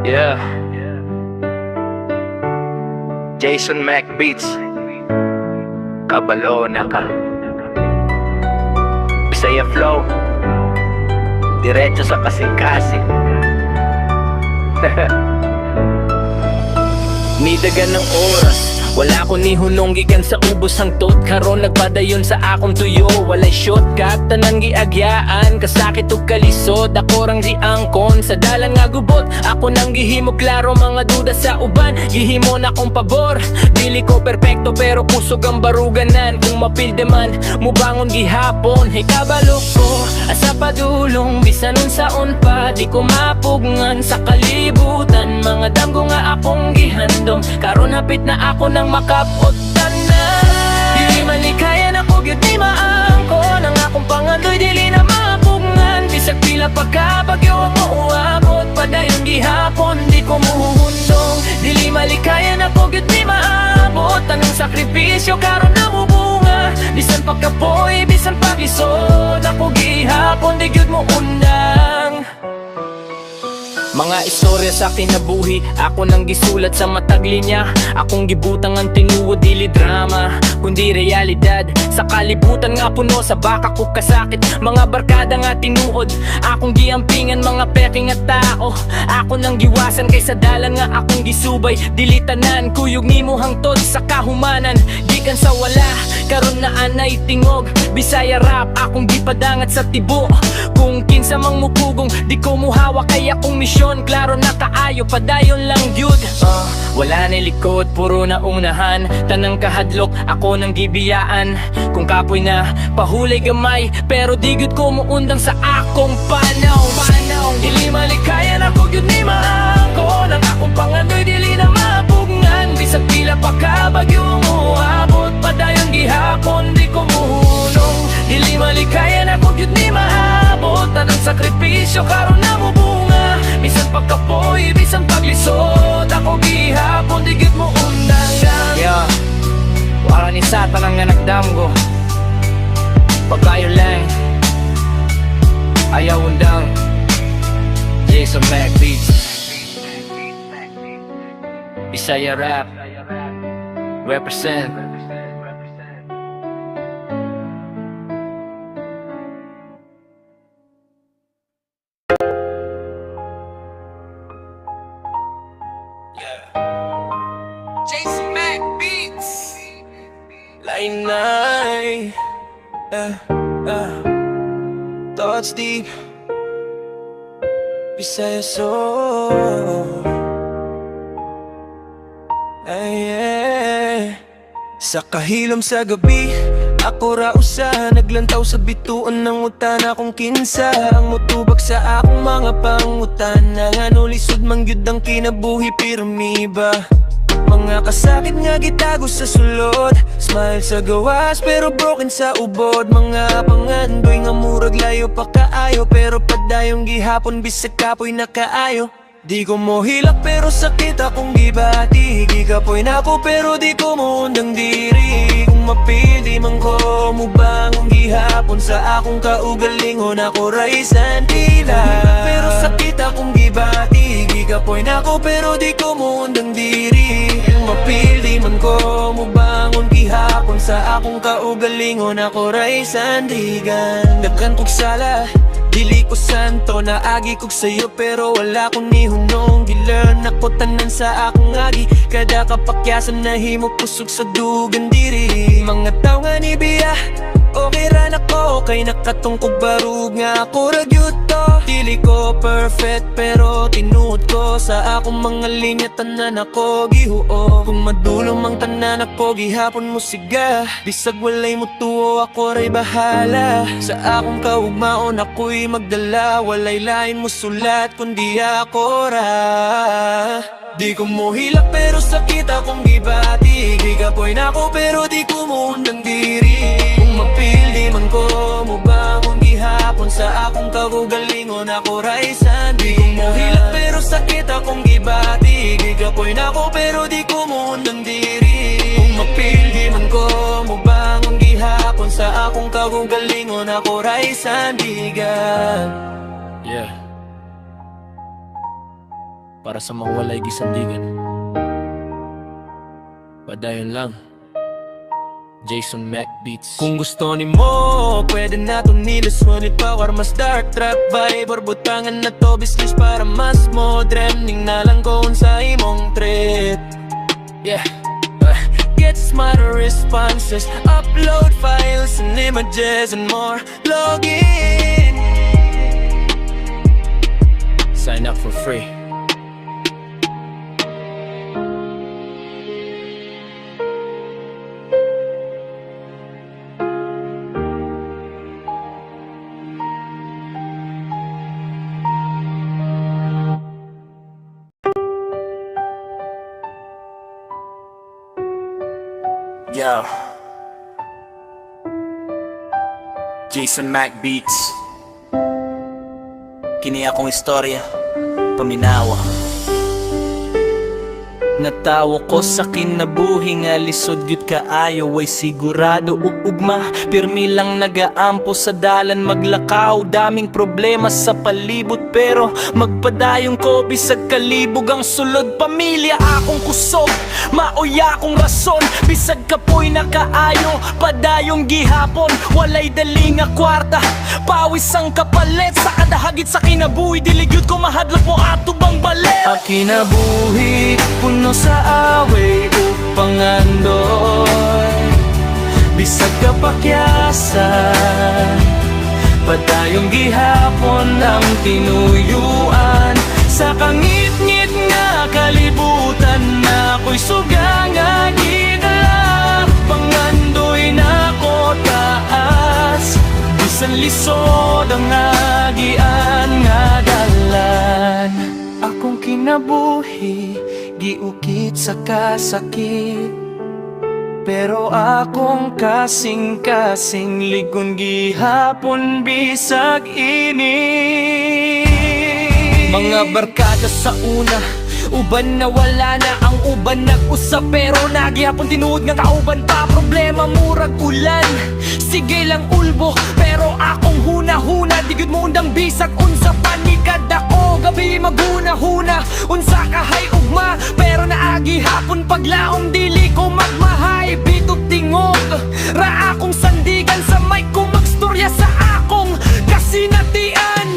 Yeah. Jason Mac Beats. Kabalo na ka. Bisaya flow. Diretso sa kasing-kasing. Nidagan ng oras, wala ko ni hunong gikan sa ubos hangtot. Karon nagpadayon sa akong tuyo, walay shortcut. Tanang giagyaan, kasakit ug kalisod. Ako rang giangkon sa dalan nga gubot. Ako nang gihimo klaro mga duda sa uban. Gihimo na kong pabor, dili ko perpekto pero kusog ang baruganan. Kung mapilde man, mubangon gihapon. Hikabalo ko, asa padulong bisan unsaon pa. Di ko mapugngan sa kalibutan. Mga damgo nga akong gihandom. Karon hapit na ako nang makapotan na. Dili man ni kaya na ko gyud ni maangkon. Ang akong pangandoy dili na mapugngan. Bisag pila pagkabagyo ang uabot. Padayon gihapon di ko muhundong. Dili malikaya na ko gyud ni maabot. Anong sakripisyo karon na mubunga. Bisan pagkapoy, bisan paglisod. Ako gihapon di gyud mo undang. Mga istorya sa kinabuhi, ako nang gisulat sa matag linya. Akong gibutang ang tinuod, dili drama kundi realidad. Sa kalibutan nga puno, sa baka ko kasakit. Mga barkada nga tinuod, akong giampingan mga peking nga tao. Ako nang giwasan kaysa dalan nga akong gisubay. Dili tanan, kuyog nimo hangtod sa kahumanan. Gikan sa wala, karon na anay tingog. Bisaya rap, akong gipadangat sa tibo. Kung kinsa mang mupugong, di ko muhawa kay akong misyon. Klaro na kaayo, padayon lang gyud. Wala ni likod, puro na unahan. Tanang kahadlok, ako nang gibiyaan. Kung kapoy na, pahulay gamay. Pero di gyud ko muundang sa akong panaw. Dili malikaya na ko gyud ni maangkon. Ang akong pangandoy dili na mapugngan. Bisag pila pagkabagyo mo abot. Padayon gihapon, di ko muhunong. Dili malikaya na ko gyud ni maabot. Anong sakripisyo karon na mubunga. Bisan pagkapoy, bisan paglisod. Ako gihapon, di gyud mo undangan. Yeah, wala ni satan ang nagdamgo. Pagkayo lang, ayaw undang. Jason Mac Beats. Bisaya rap, represent. Jason Mac Beats. Lainay, thoughts deep, Bisaya soul. Sa kahilom sa gabi, ako ra usa naglantaw sa bituon ng utana kong kinsa. Ang mutubag sa akong mga pangutana. Nga nulisod mangyud ang kinabuhi pirmi ba. Mga kasakit nga gitago sa sulod. Smile sa gawas pero broken sa ubod. Mga pangandoy nga murag layo pa kaayo. Pero padayong gihapon bisag kapoy na kaayo. Di ko mo hilak pero sakit akong gibati. Gigapoy na ako pero di ko mo undang diri. Kung mapili man ko mubang gihapon sa akong kaugalingon. Ako raisan tila pero sakit akong gibati. Gigapoy na ako pero di ko mo undang diri. Kung mapili man ko mubangon gihapon sa akong kaugalingon. Ako raisan digan. Daghan kog sala, dili ko santo, naagi kog sayo pero wala kong nihunong. Gilearn ako tanan sa akong agi. Kada kapakyasan na himo pusog sa dugan diri. Mga tao nga ni biya, okay ra na ko. Kay nakatungkog barug nga ako ragyot to. Dili ko perfect pero tinuod ko sa akong mga linya. Tanan ako gihuo. Kung madulong mang tanan ako gihapon mo siga. Bisag walay mo tuo ako ray bahala. Sa akong kaugmaon ako'y magdala. Walay lain mo sulat kundi ako ra. Di ko mo hilak pero sakit akong gibati. Gigapoy na ako pero di ko mo undang diri. Kung mapili man ko mubangon gihapon sa akong kaugalingon. Ako raisan. Di ko mo hilak pero sakit akong gibati. Gigapoy na ako pero di ko mo undang diri. Kung mapili man ko mubangon gihapon sa akong kaugalingon. Ako raisan bigan. Yeah. para sa mga walay gisandigan. Padayon lang, Jason Mac Beats. Kung gusto ni mo, pwede na to nilos. Ngunit power mas dark trap vibe. Orbutangan na to business para mas modern. Ning na lang kung sa imong trip. Yeah, get smarter responses. Upload files and images and more. Log in, sign up for free. Yo, Jason Mac Beats. Kini akong istorya, paminawa. Natawo ko sa kinabuhi nga lisod gyud kaayo way sigurado ugma. Pirmi lang nagaampo sa dalan maglakaw. Daming problema sa palibot pero magpadayong ko bisag kalibog ang sulod. Pamilya akong kusog, maoya akong rason. Bisag kapoy na kaayo, padayong gihapon. Walay dali nga kwarta, pawis ang kapalit. Sa kadahagit sa kinabuhi, diligyod ko mahadlok mo atubang balit. Ang kinabuhi, puno sa away upang andoy. Bisag kapakyasan, padayong gihapon ang tinuyuan. Sa kangit-ngit nga kalibutan na ako'y suga nga gidala. Pangandoy na ko taas, bisan lisod ang agian nga dalan. Akong kinabuhi, giukit sa kasakit, pero akong kasing-kasing ligon gihapon bisag init. Mga barkada sa una, uban na wala na, ang uban nag-usap pero nagyapon tinuod nga kauban pa. Problema murag ulan, sige lang ulbo, pero akong huna-huna. Digud mo undang bisag unsa panikad ako, gabi maghuna-huna. Unsa kahay ugma, pero naagi hapon paglaom dili ko magmahay. Bitot tingog, ra akong sandigan sa mic ko magstorya sa akong kasinatian.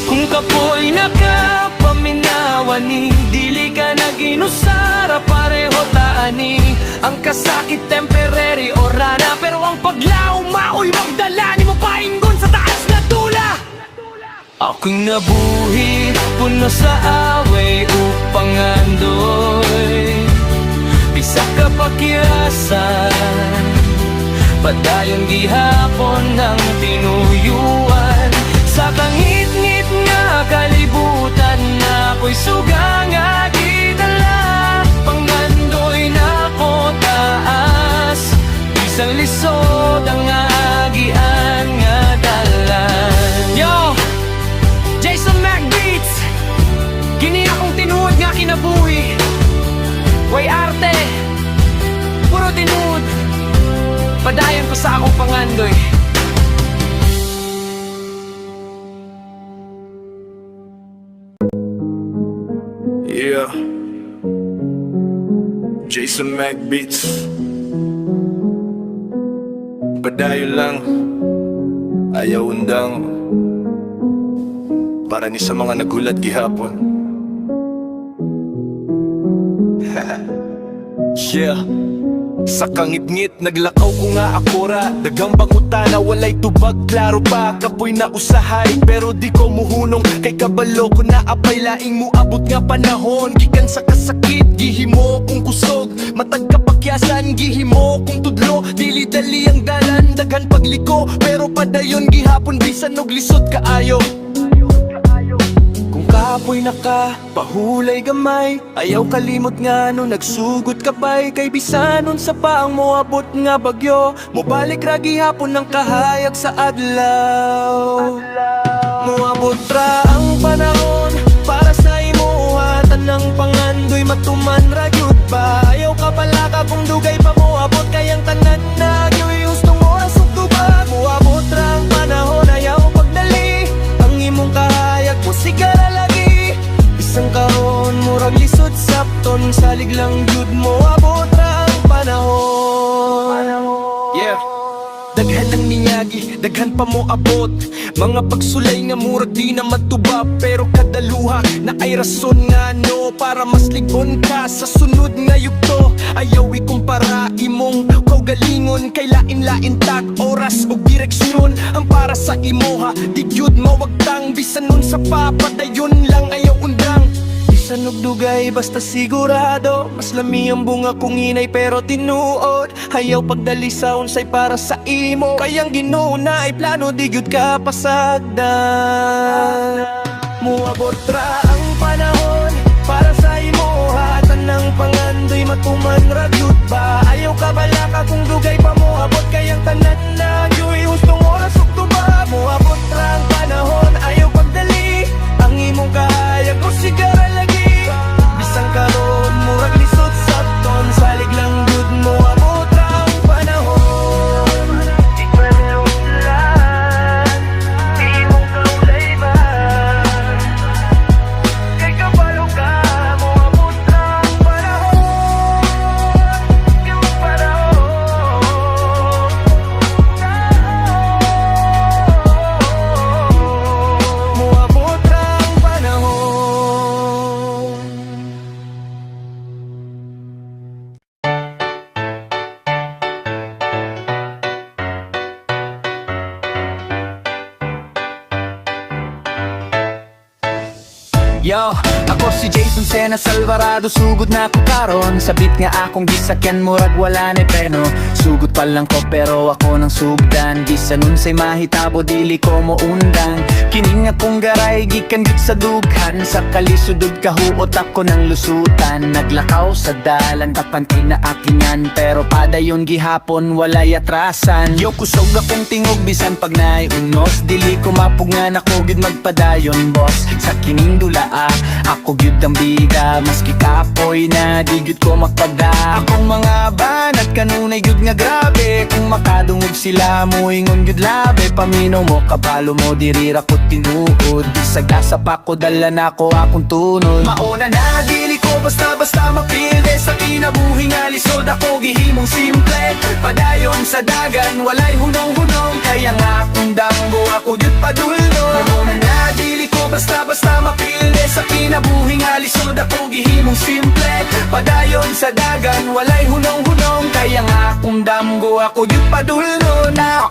Kung kapoy nakapaminawa ni, dili ka naginusara pareho taani. Ang kasakit temporary o rana, pero ang paglaong maoy magdala ni mo paingon sa taas na tula. Ako'y nabuhi, puno sa away upang andoy. Bisa kapakyasan, padayong gihapon ng tinuyuan. Sa kangit-ngit nga kalibutan na ako'y suga nga gidala. Pangandoy na ko taas, isang lisod ang agian nga dalan. Yo, Jason Mac Beats, kini akong tinuod nga kinabuhi. Way arte, puro tinuod, padayon ko sa akong pangandoy. Yeah, Jason Mac Beats. Padayon lang, ayaw undang, para ni sa mga nagulat gihapon. Yeah, sa kangit-ngit naglakaw ko nga akora. Dagang bangutana, walay tubag, klaro pa. Kapoy na usahay, pero di ko muhunong. Kay kabalo ko na apay, laing muabot nga panahon. Gikan sa kasakit, gihimo kong kusog. Matag kapakyasan, gihimo kong tudlo. Dili-dali ang dalan, daghan pagliko, pero padayon gihapon bisan og lisod kaayo. Kapoy na ka, pahulay gamay. Ayaw kalimot nga no nagsugod kapay. Kay bisanon sa paang moabot nga bagyo, mobalik ra gihapon ng kahayag sa adlaw. Moabot ra ang panahon para sa imuha. Tanang pangandoy matuman ra gyud ba. Ayaw ka pala ka kung dugay pa moabot. Kayang tanan na gyoy hustong oras ug tubag. Moabot ra ang panahon, ayaw pagdali. Ang imong kahayag mo sigara lagi. Isang kahon karon murag lisod sapton, salig lang jud mo abot ra ang panahon. Yeah. Daghan ng ninyagi, daghan pa mo abot. Mga pagsulay nga murag di na matuba, pero kadaluha na ay rason nga no, para mas ligon ka sa sunod nga yugto. Ayaw ikumpara imong kaugalingon, kay lain-lain tag oras ug direksyon ang para sa imoha. Di gyud mawagtang bisan nun sa papadayon lang ayaw undang. Bisan og dugay basta sigurado, mas lami ang bunga kung hinay pero tinuod. Hayaw pagdali sa unsay para sa imo, kayang Ginoo na ay plano di gyud ka pasagdan. Muabot ra ang panahon para sa imo, hatan ng pangandoy matuman ra gyud ba. Ayaw ka balaka kung dugay pa mo abot, kayang tanan na gyud hustong oras ug tuba. Muabot ra ang panahon, ayaw pagdali ang imong kahayag o sigara lagi. Bisang karon murag lisod sapton, salig lang jud mo abot ra ang panahon. Di panlulan, di mong kaulay man, kay kabalo ka mo abot ra ang panahon. Yung panahon, mo abot ra ang panahon. Yo, ako si Jason Sena Salvarado, sugod na ko karon. Sabit nga akong gisakyan, murag wala ni preno. Sugod pa lang ko pero ako nang sugdan. Bisa nun say mahitabo, dili ko mo undang. Kining akong garay, gikan git sa dughan. Sa kalisudod kahuot ako ng lusutan. Naglakaw sa dalan, kapantay na akingan. Pero padayon gihapon, walay atrasan. Yo, kusog akong tingog, bisan pag naiunos. Dili ko mapugngan ako, gid magpadayon boss. Sa kining dula ako gyud ang bida, maski kapoy na di gyud ko makpada. Akong mga banat kanunay gyud nga grabe, kung makadungog sila mo ingon gyud labi. Paminaw mo kabalo mo diri ra ko tinuod, di sagasap ako dala na ko akong tunod. Mauna na dili ko basta-basta mapilde, sa kinabuhi nga lisod ako gihimong simple. Padayon sa dagan walay hunong-hunong, kaya nga akong damgo ako gyud padulno. Mauna na dili ko basta-basta mapilde, sa kinabuhi nga lisod ako gihimong simple. Padayon sa dagan walay hunong-hunong, kaya nga akong damgo ako gyud padulno na.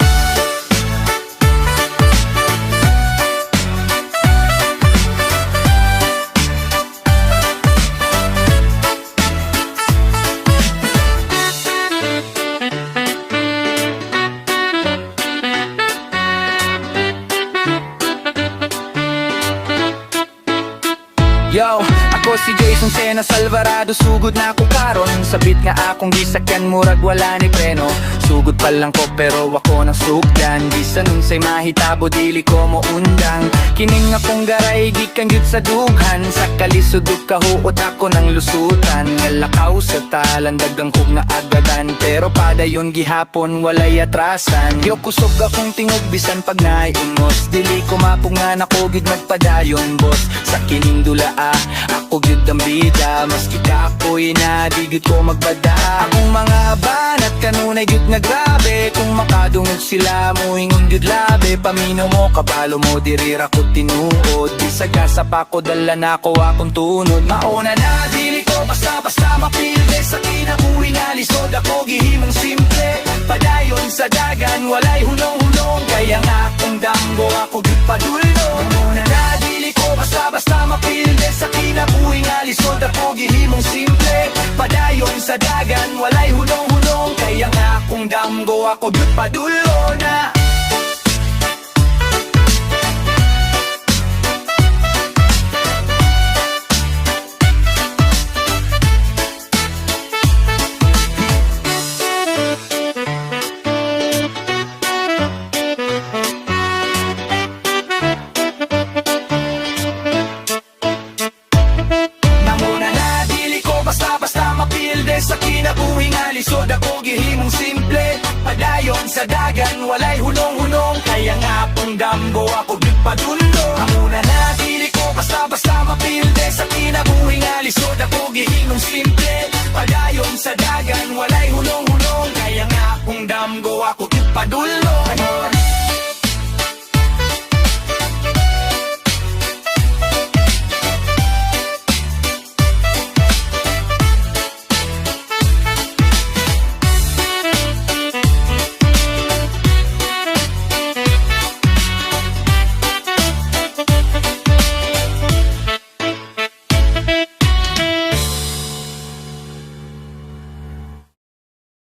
Yo, ako si Jason Sena Salvarado, sugod na ako karon. Sabit nga akong gisakyan, murag wala ni preno. Sugod pa lang ko pero ako nang sugdan. Bisa nun say mahitabo, dili ko mo undang. Kining akong garay, gikan gyud sa dughan. Sa kalisudog kahuot ako ng lusutan. Ngalakaw sa talan, dagang kog nga agadan. Pero padayon gihapon, walay atrasan. Yo, kusog akong tingog, bisan pag naiunos. Dili ko mapungan ako, gid magpadayon boss. Sa kining dula ako gyud ang bida, maski kapoy na di gyud ko magbada. Akong mga banat kanunay gyud nga grabe, kung makadungog sila mo ingon gyud labi. Paminaw mo kabalo mo diri ra ko tinuod, di sagasap ako dala na ko akong tunod. Mauna na dili ko basta-basta mapilde, sa kinabuhi nga lisod ako gihimong simple. Padayon sa dagan walay hunong-hunong, kaya nga akong damgo ako gyud padulno. Mauna na dili ko basta-basta mapilde, sa kinabuhi nga lisod ako gihimong simple. Padayon sa dagan walay hunong-hunong, kaya nga akong damgo ako gyud padulno na. Sa kinabuhi nga lisod ako gihimong simple. Padayon sa dagan walay hunong-hunong, kaya nga akong damgo ako gyud padulno. Amuna na dili ko basta-basta mapilde, sa kinabuhi nga amgo ako ipadulno